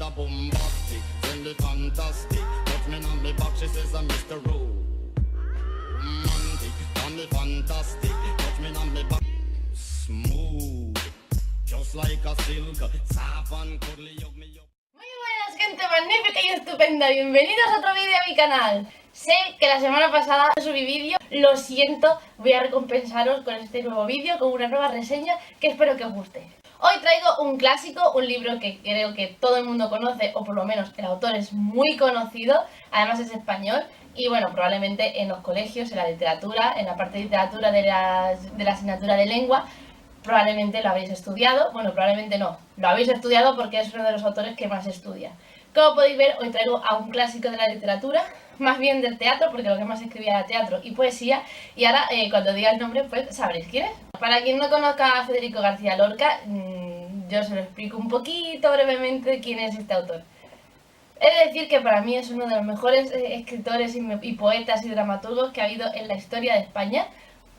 a bombastic, send the fantastic. Touch me on me back, she says I'm Mr. Romantic, on me fantastic. Touch me on me back, smooth, just like a silk, soft and cuddly, hug me up. Muy buenas, gente magnífica y estupenda, bienvenidos a otro vídeo a mi canal. Sé que la semana pasada subí vídeo, lo siento, voy a recompensaros con este nuevo vídeo, con una nueva reseña que espero que os guste. Hoy traigo un clásico, un libro que creo que todo el mundo conoce, o por lo menos el autor es muy conocido, además es español, y bueno, probablemente en los colegios, en la literatura, en la parte de literatura de la asignatura de lengua, probablemente lo habéis estudiado, bueno, probablemente no, lo habéis estudiado porque es uno de los autores que más se estudia. Como podéis ver, hoy traigo a un clásico de la literatura, más bien del teatro, porque lo que más escribía era teatro y poesía, y ahora cuando diga el nombre, pues sabréis quién es. Para quien no conozca a Federico García Lorca, yo se lo explico un poquito brevemente quién es este autor. He de decir que para mí es uno de los mejores escritores y poetas y dramaturgos que ha habido en la historia de España,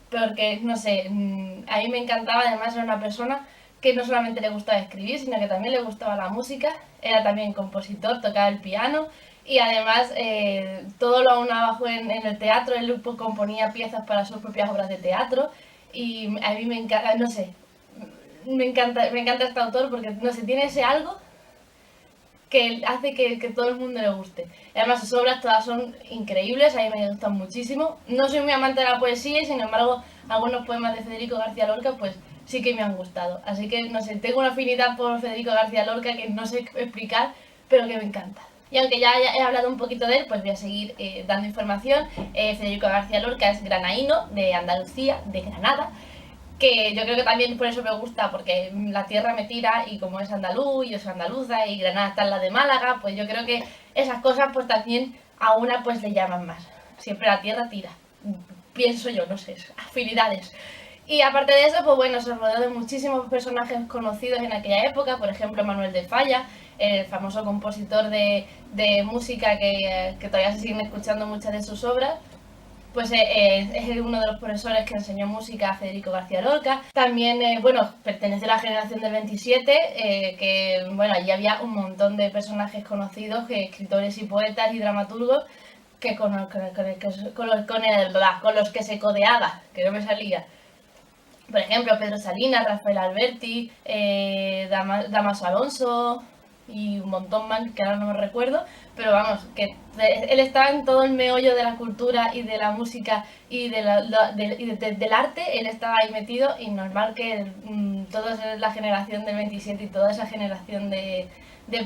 porque, no sé, a mí me encantaba, además era una persona que no solamente le gustaba escribir, sino que también le gustaba la música, era también compositor, tocaba el piano y además todo lo aunaba en el teatro, él componía piezas para sus propias obras de teatro y a mí me encanta, no sé, me encanta este autor porque, no sé, tiene ese algo que hace que todo el mundo le guste. Además sus obras todas son increíbles, a mí me gustan muchísimo. No soy muy amante de la poesía y sin embargo algunos poemas de Federico García Lorca pues sí que me han gustado. Así que no sé, tengo una afinidad por Federico García Lorca que no sé explicar, pero que me encanta. Y aunque ya he hablado un poquito de él, pues voy a seguir dando información. Federico García Lorca es granaíno, de Andalucía, de Granada, que yo creo que también por eso me gusta, porque la tierra me tira y como es andaluz, yo soy andaluza y Granada está en la de Málaga, pues yo creo que esas cosas pues también a una pues le llaman más. Siempre la tierra tira, pienso yo, no sé, afinidades. Y aparte de eso, pues bueno, se rodeó de muchísimos personajes conocidos en aquella época, por ejemplo Manuel de Falla, el famoso compositor de música que todavía se siguen escuchando muchas de sus obras. Pues es uno de los profesores que enseñó música a Federico García Lorca. También, bueno, pertenece a la generación del 27, que, bueno, allí había un montón de personajes conocidos, escritores y poetas y dramaturgos, que con los que se codeaba, que no me salía. Por ejemplo, Pedro Salinas, Rafael Alberti, Damaso Alonso y un montón más que ahora no me recuerdo, pero vamos, que él está en todo el meollo de la cultura y de la música y del arte, él estaba ahí metido y normal que toda la generación del 27 y toda esa generación de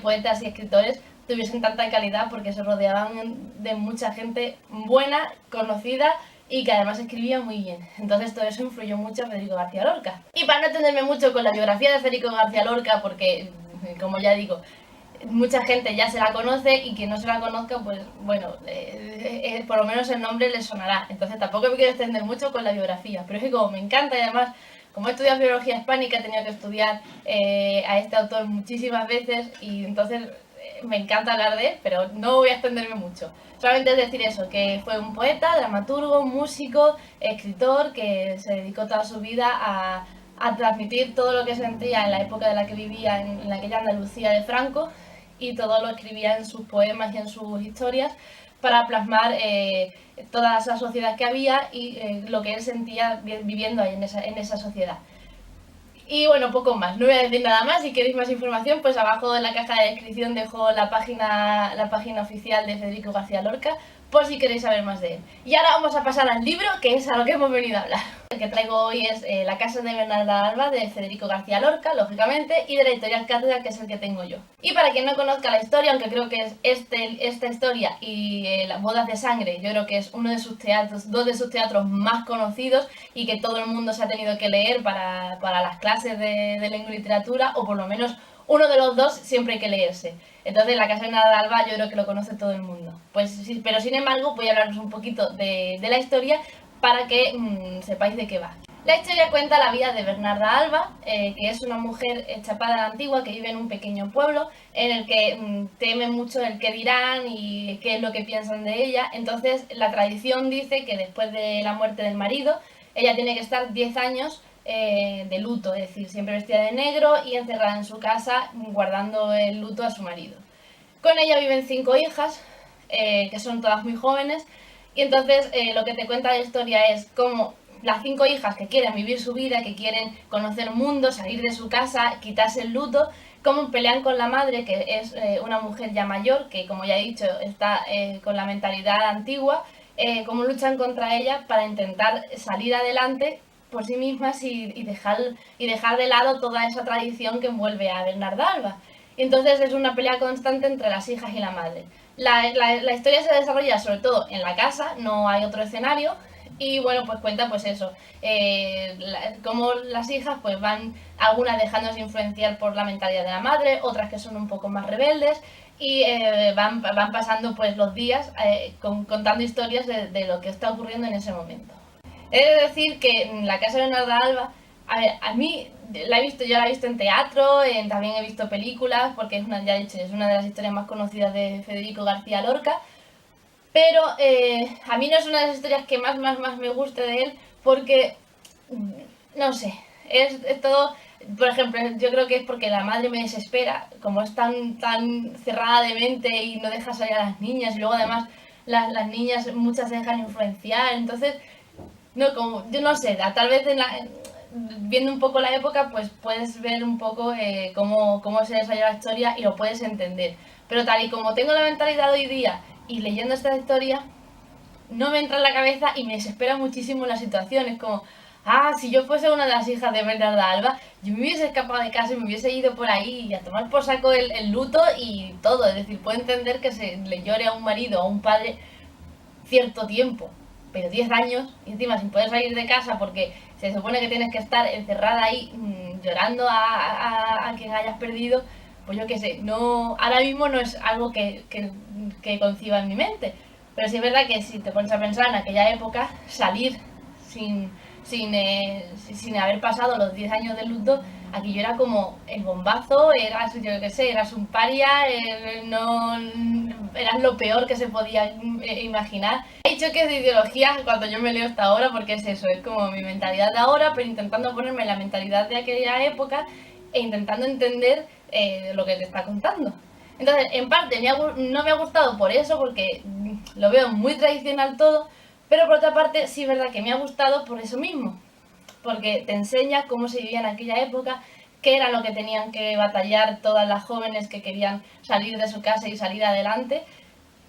poetas y escritores tuviesen tanta calidad porque se rodeaban de mucha gente buena, conocida y que además escribía muy bien. Entonces todo eso influyó mucho en Federico García Lorca. Y para no entenderme mucho con la biografía de Federico García Lorca, porque, como ya digo, mucha gente ya se la conoce y quien no se la conozca, pues bueno, por lo menos el nombre le sonará. Entonces tampoco me quiero extender mucho con la biografía, pero es que como me encanta y además, como he estudiado filología hispánica, he tenido que estudiar a este autor muchísimas veces y entonces me encanta hablar de él, pero no voy a extenderme mucho. Solamente es decir eso, que fue un poeta, dramaturgo, músico, escritor, que se dedicó toda su vida a transmitir todo lo que sentía en la época de la que vivía, en aquella Andalucía de Franco, y todo lo escribía en sus poemas y en sus historias para plasmar toda esa sociedad que había y lo que él sentía viviendo ahí en esa sociedad. Y bueno, poco más, no voy a decir nada más. Si queréis más información, pues abajo en la caja de descripción dejo la página oficial de Federico García Lorca, por si queréis saber más de él. Y ahora vamos a pasar al libro, que es a lo que hemos venido a hablar. El que traigo hoy es La casa de Bernarda Alba, de Federico García Lorca, lógicamente, y de la editorial Cátedra, que es el que tengo yo. Y para quien no conozca la historia, aunque creo que es esta historia y Las bodas de sangre, yo creo que es uno de sus teatros, dos de sus teatros más conocidos y que todo el mundo se ha tenido que leer para las clases de lengua y literatura, o por lo menos uno de los dos siempre hay que leerse. Entonces La casa de Bernarda Alba yo creo que lo conoce todo el mundo. Pues sí, pero sin embargo voy a hablaros un poquito de la historia para que sepáis de qué va. La historia cuenta la vida de Bernarda Alba, que es una mujer chapada a la antigua que vive en un pequeño pueblo en el que teme mucho el qué dirán y qué es lo que piensan de ella. Entonces la tradición dice que después de la muerte del marido, ella tiene que estar 10 años de luto, es decir, siempre vestida de negro y encerrada en su casa guardando el luto a su marido. Con ella viven 5 hijas, que son todas muy jóvenes, y entonces lo que te cuenta la historia es cómo las 5 hijas que quieren vivir su vida, que quieren conocer el mundo, salir de su casa, quitarse el luto, cómo pelean con la madre, que es una mujer ya mayor, que como ya he dicho está con la mentalidad antigua, cómo luchan contra ella para intentar salir adelante por sí mismas y dejar de lado toda esa tradición que envuelve a Bernarda Alba. Y entonces es una pelea constante entre las hijas y la madre. La historia se desarrolla sobre todo en la casa, no hay otro escenario. Y bueno, pues cuenta pues eso, cómo las hijas pues van, algunas dejándose influenciar por la mentalidad de la madre, otras que son un poco más rebeldes, y van pasando pues los días contando historias de lo que está ocurriendo en ese momento. He de decir que La casa de Bernarda Alba, a ver, a mí yo la he visto en teatro, también he visto películas, porque es una, ya he dicho, es una de las historias más conocidas de Federico García Lorca, pero a mí no es una de las historias que más me guste de él, porque, no sé, es todo... Por ejemplo, yo creo que es porque la madre me desespera, como es tan cerrada de mente y no deja salir a las niñas, y luego además las niñas muchas se dejan influenciar, entonces, no, como, yo no sé, tal vez viendo un poco la época, pues puedes ver un poco cómo se desarrolla la historia y lo puedes entender. Pero tal y como tengo la mentalidad de hoy día y leyendo esta historia, no me entra en la cabeza y me desespera muchísimo la situación. Es como, si yo fuese una de las hijas de Bernarda Alba, yo me hubiese escapado de casa y me hubiese ido por ahí a tomar por saco el luto y todo. Es decir, puedo entender que se le llore a un marido o a un padre cierto tiempo, pero 10 años y encima sin poder salir de casa porque se supone que tienes que estar encerrada ahí llorando a quien hayas perdido, pues yo qué sé, no, ahora mismo no es algo que conciba en mi mente, pero sí es verdad que si te pones a pensar en aquella época, salir sin haber pasado los 10 años de luto, aquello era como el bombazo, eras, yo qué sé, eras un paria, no, eras lo peor que se podía imaginar. He dicho que es de ideología cuando yo me leo esta obra, porque es eso, es como mi mentalidad de ahora, pero intentando ponerme en la mentalidad de aquella época e intentando entender lo que te está contando. Entonces, en parte no me ha gustado por eso, porque lo veo muy tradicional todo, pero por otra parte sí es verdad que me ha gustado por eso mismo, porque te enseña cómo se vivía en aquella época, qué era lo que tenían que batallar todas las jóvenes que querían salir de su casa y salir adelante,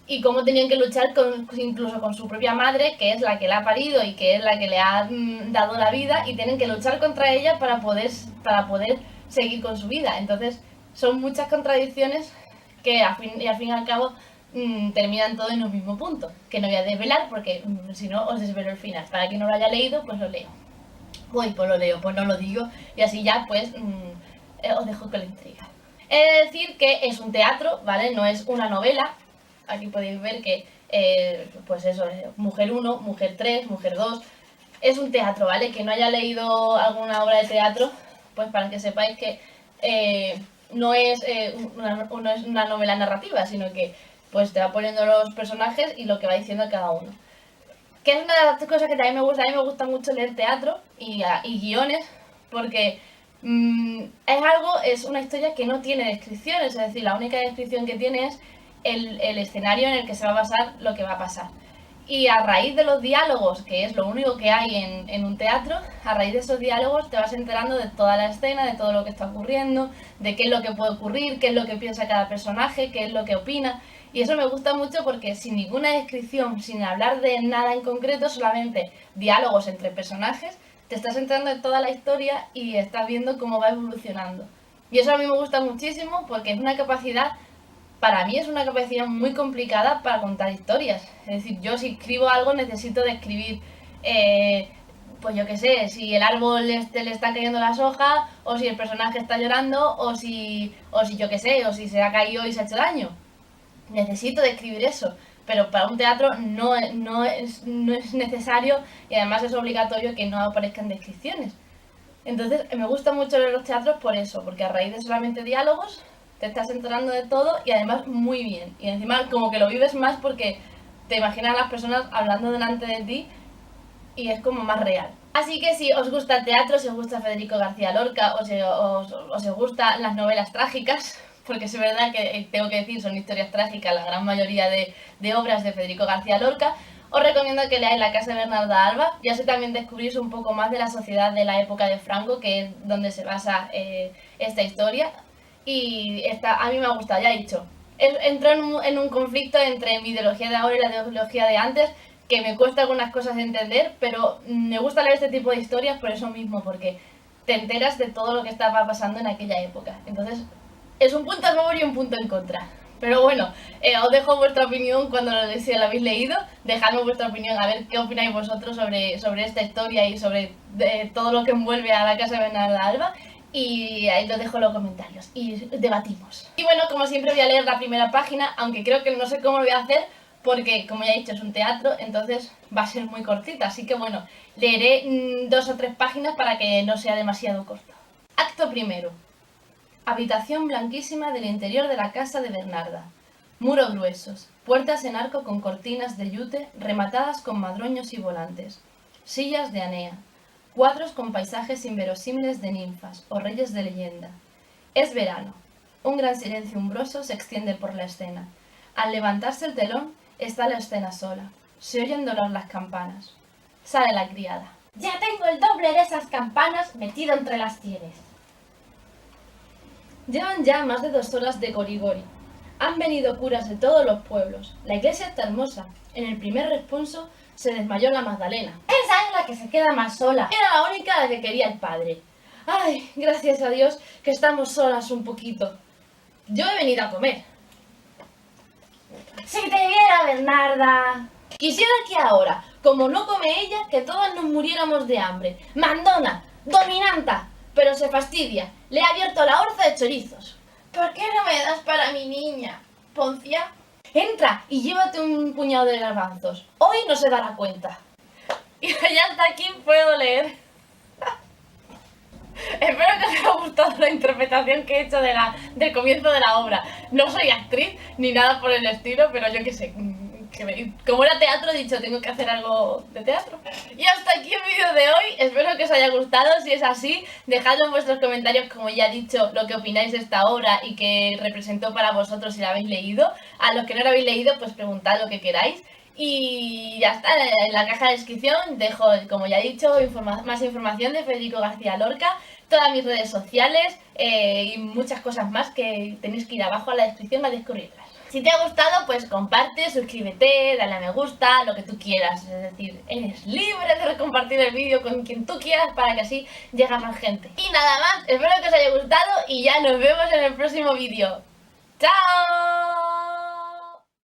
y cómo tenían que luchar incluso con su propia madre, que es la que la ha parido y que es la que le ha dado la vida, y tienen que luchar contra ella para poder seguir con su vida. Entonces son muchas contradicciones que al fin y al cabo terminan todo en un mismo punto, que no voy a desvelar porque si no os desvelo el final. Para quien no lo haya leído, pues lo leo. Pues lo leo, pues no lo digo, y así ya pues os dejo con la intriga. He de decir que es un teatro, ¿vale? No es una novela. Aquí podéis ver que, pues eso, Mujer 1, Mujer 3, Mujer 2, es un teatro, ¿vale? Que no haya leído alguna obra de teatro, pues para que sepáis que no es una novela narrativa, sino que pues te va poniendo los personajes y lo que va diciendo cada uno. Que es una de las cosas que también me gusta. A mí me gusta mucho leer teatro y guiones, porque es una historia que no tiene descripciones, es decir, la única descripción que tiene es el escenario en el que se va a basar lo que va a pasar. Y a raíz de los diálogos, que es lo único que hay en un teatro, a raíz de esos diálogos te vas enterando de toda la escena, de todo lo que está ocurriendo, de qué es lo que puede ocurrir, qué es lo que piensa cada personaje, qué es lo que opina. Y eso me gusta mucho porque sin ninguna descripción, sin hablar de nada en concreto, solamente diálogos entre personajes, te estás enterando de toda la historia y estás viendo cómo va evolucionando. Y eso a mí me gusta muchísimo porque es una capacidad... Para mí es una capacidad muy complicada para contar historias. Es decir, yo si escribo algo necesito de escribir, pues yo qué sé, si el árbol le están cayendo las hojas, o si el personaje está llorando, o si yo qué sé, o si se ha caído y se ha hecho daño. Necesito de escribir eso. Pero para un teatro no es necesario y además es obligatorio que no aparezcan descripciones. Entonces me gusta mucho leer los teatros por eso, porque a raíz de solamente diálogos te estás enterando de todo y además muy bien. Y encima como que lo vives más porque te imaginas a las personas hablando delante de ti y es como más real. Así que si os gusta el teatro, si os gusta Federico García Lorca o si os gustan las novelas trágicas, porque es verdad que tengo que decir, son historias trágicas la gran mayoría de obras de Federico García Lorca, os recomiendo que leáis La casa de Bernarda Alba y así también descubrís un poco más de la sociedad de la época de Franco, que es donde se basa esta historia. Y a mí me ha gustado, ya he dicho. Entró en un conflicto entre mi ideología de ahora y la ideología de antes, que me cuesta algunas cosas de entender, pero me gusta leer este tipo de historias por eso mismo, porque te enteras de todo lo que estaba pasando en aquella época. Entonces, es un punto a favor y un punto en contra. Pero bueno, os dejo vuestra opinión cuando si lo habéis leído. Dejadme vuestra opinión, a ver qué opináis vosotros sobre esta historia y sobre todo lo que envuelve a la casa de Bernarda Alba. Y ahí lo dejo en los comentarios y debatimos. Y bueno, como siempre voy a leer la primera página, aunque creo que no sé cómo lo voy a hacer, porque como ya he dicho es un teatro, entonces va a ser muy cortita. Así que bueno, leeré 2 o 3 páginas para que no sea demasiado corto. Acto primero. Habitación blanquísima del interior de la casa de Bernarda. Muros gruesos, puertas en arco con cortinas de yute rematadas con madroños y volantes. Sillas de anea. Cuadros con paisajes inverosímiles de ninfas o reyes de leyenda. Es verano. Un gran silencio umbroso se extiende por la escena. Al levantarse el telón, está la escena sola. Se oyen dolor las campanas. Sale la criada. Ya tengo el doble de esas campanas metido entre las sienes. Llevan ya más de 2 horas de gorigori. Han venido curas de todos los pueblos. La iglesia está hermosa. En el primer responso se desmayó la Magdalena. Esa es la que se queda más sola. Era la única a la que quería el padre. Ay, gracias a Dios que estamos solas un poquito. Yo he venido a comer. Si te viera, Bernarda. Quisiera que ahora, como no come ella, que todas nos muriéramos de hambre. Mandona, dominanta, pero se fastidia. Le he abierto la orza de chorizos. ¿Por qué no me das para mi niña, Poncia? Entra y llévate un puñado de garbanzos. Hoy no se dará cuenta. Y ya hasta aquí puedo leer. Espero que os haya gustado la interpretación que he hecho del comienzo de la obra. No soy actriz ni nada por el estilo, pero yo qué sé. Como era teatro, he dicho, tengo que hacer algo de teatro. Y hasta aquí el vídeo de hoy. Espero que os haya gustado. Si es así, dejadlo en vuestros comentarios, como ya he dicho, lo que opináis de esta obra y que representó para vosotros si la habéis leído. A los que no la habéis leído, pues preguntad lo que queráis. Y ya está, en la caja de descripción dejo, como ya he dicho, más información de Federico García Lorca, todas mis redes sociales y muchas cosas más que tenéis que ir abajo a la descripción a descubrirlas. Si te ha gustado, pues comparte, suscríbete, dale a me gusta, lo que tú quieras. Es decir, eres libre de compartir el vídeo con quien tú quieras para que así llegue a más gente. Y nada más, espero que os haya gustado y ya nos vemos en el próximo vídeo. ¡Chao!